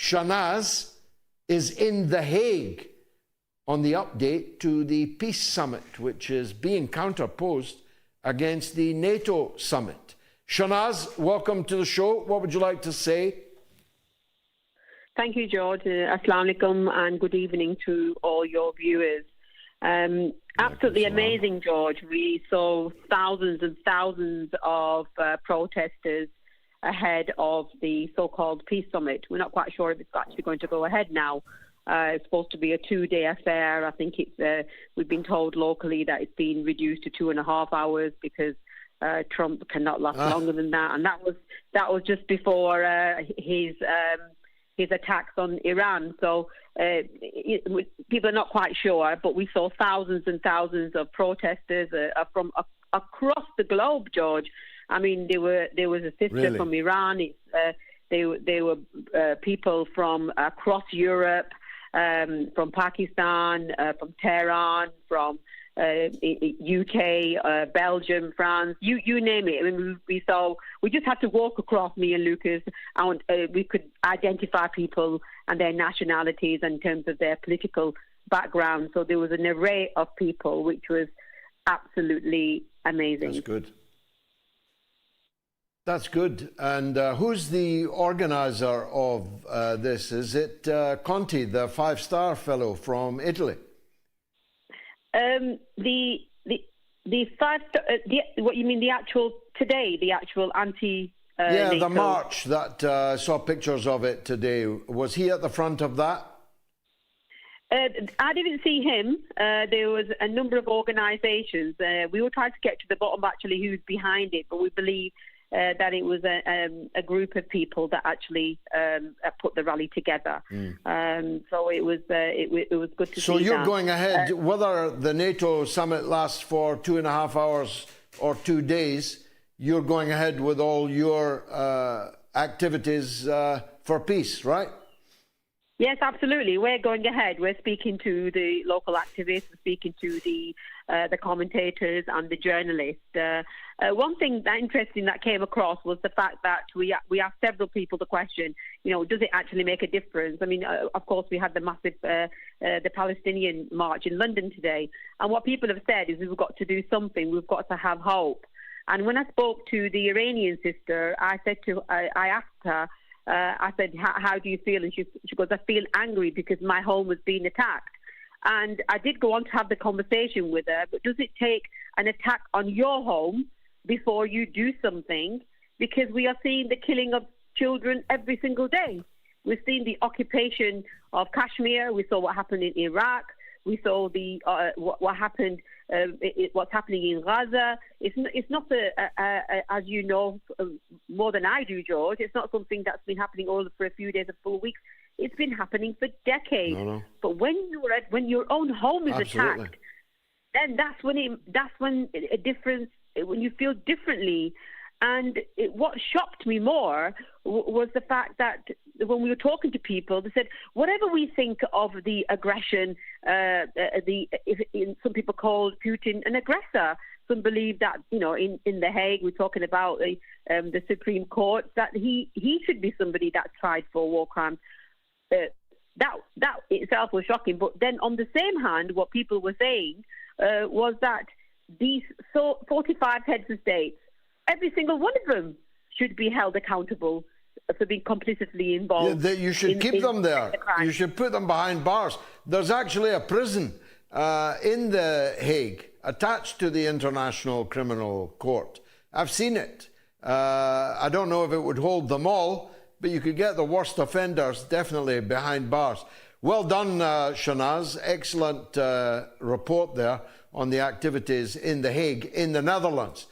Shanaz is in The Hague on the update to the peace summit, which is being counterposed against the NATO summit. Shanaz, welcome to the show. What would you like to say? Thank you, George. Assalamu alaikum and good evening to all your viewers. Absolutely amazing, George. We saw thousands and thousands of protesters ahead of the so-called peace summit. We're not quite sure if it's actually going to go ahead now. It's supposed to be a 2-day affair. I think it's. We've been told locally that it's been reduced to 2.5 hours because Trump cannot last longer than that, and that was just before his attacks on Iran. So people are not quite sure, but we saw thousands and thousands of protesters from across the globe, George. I mean, there was a sister from Iran. They were people from across Europe, from Pakistan, from Tehran, from UK, Belgium, France, you name it. I mean, we just had to walk across, me and Lucas, and we could identify people and their nationalities in terms of their political background. So there was an array of people, which was absolutely amazing. That's good. That's good. And who's the organizer of this? Is it Conti, the 5-star fellow from Italy? What you mean? The actual today? The actual anti? Yeah, the march that I saw pictures of it today. Was he at the front of that? I didn't see him. There was a number of organisations. We were trying to get to the bottom actually who's behind it, but we believe that it was a group of people that actually put the rally together. So it was good to see. So you're going ahead, whether the NATO summit lasts for 2.5 hours or 2 days, you're going ahead with all your activities for peace, right? Yes, absolutely. We're going ahead. We're speaking to the local activists, we're speaking to the commentators and the journalists. One thing that interesting that came across was the fact that we asked several people the question, does it actually make a difference? I mean, of course, we had the massive, the Palestinian march in London today. And what people have said is we've got to do something. We've got to have hope. And when I spoke to the Iranian sister, I asked her, I said, how do you feel? And she goes, I feel angry because my home was being attacked. And I did go on to have the conversation with her, but does it take an attack on your home before you do something? Because we are seeing the killing of children every single day. We've seen the occupation of Kashmir. We saw what happened in Iraq. We saw what happened, what's happening in Gaza. It's not as you know more than I do, George. It's not something that's been happening all for a few days or 4 weeks. It's been happening for decades. No. But when your own home is attacked, then that's when a difference. When you feel differently. And what shocked me more was the fact that when we were talking to people, they said, whatever we think of the aggression, some people call Putin an aggressor. Some believe that, in The Hague, we're talking about the Supreme Court, that he should be somebody that's tried for war crimes. That itself was shocking. But then on the same hand, what people were saying was that these 45 heads of states, every single one of them should be held accountable for being complicitly involved. Yeah, you should keep them there. You should put them behind bars. There's actually a prison in The Hague attached to the International Criminal Court. I've seen it. I don't know if it would hold them all, but you could get the worst offenders definitely behind bars. Well done, Shanaz. Excellent report there on the activities in The Hague in the Netherlands.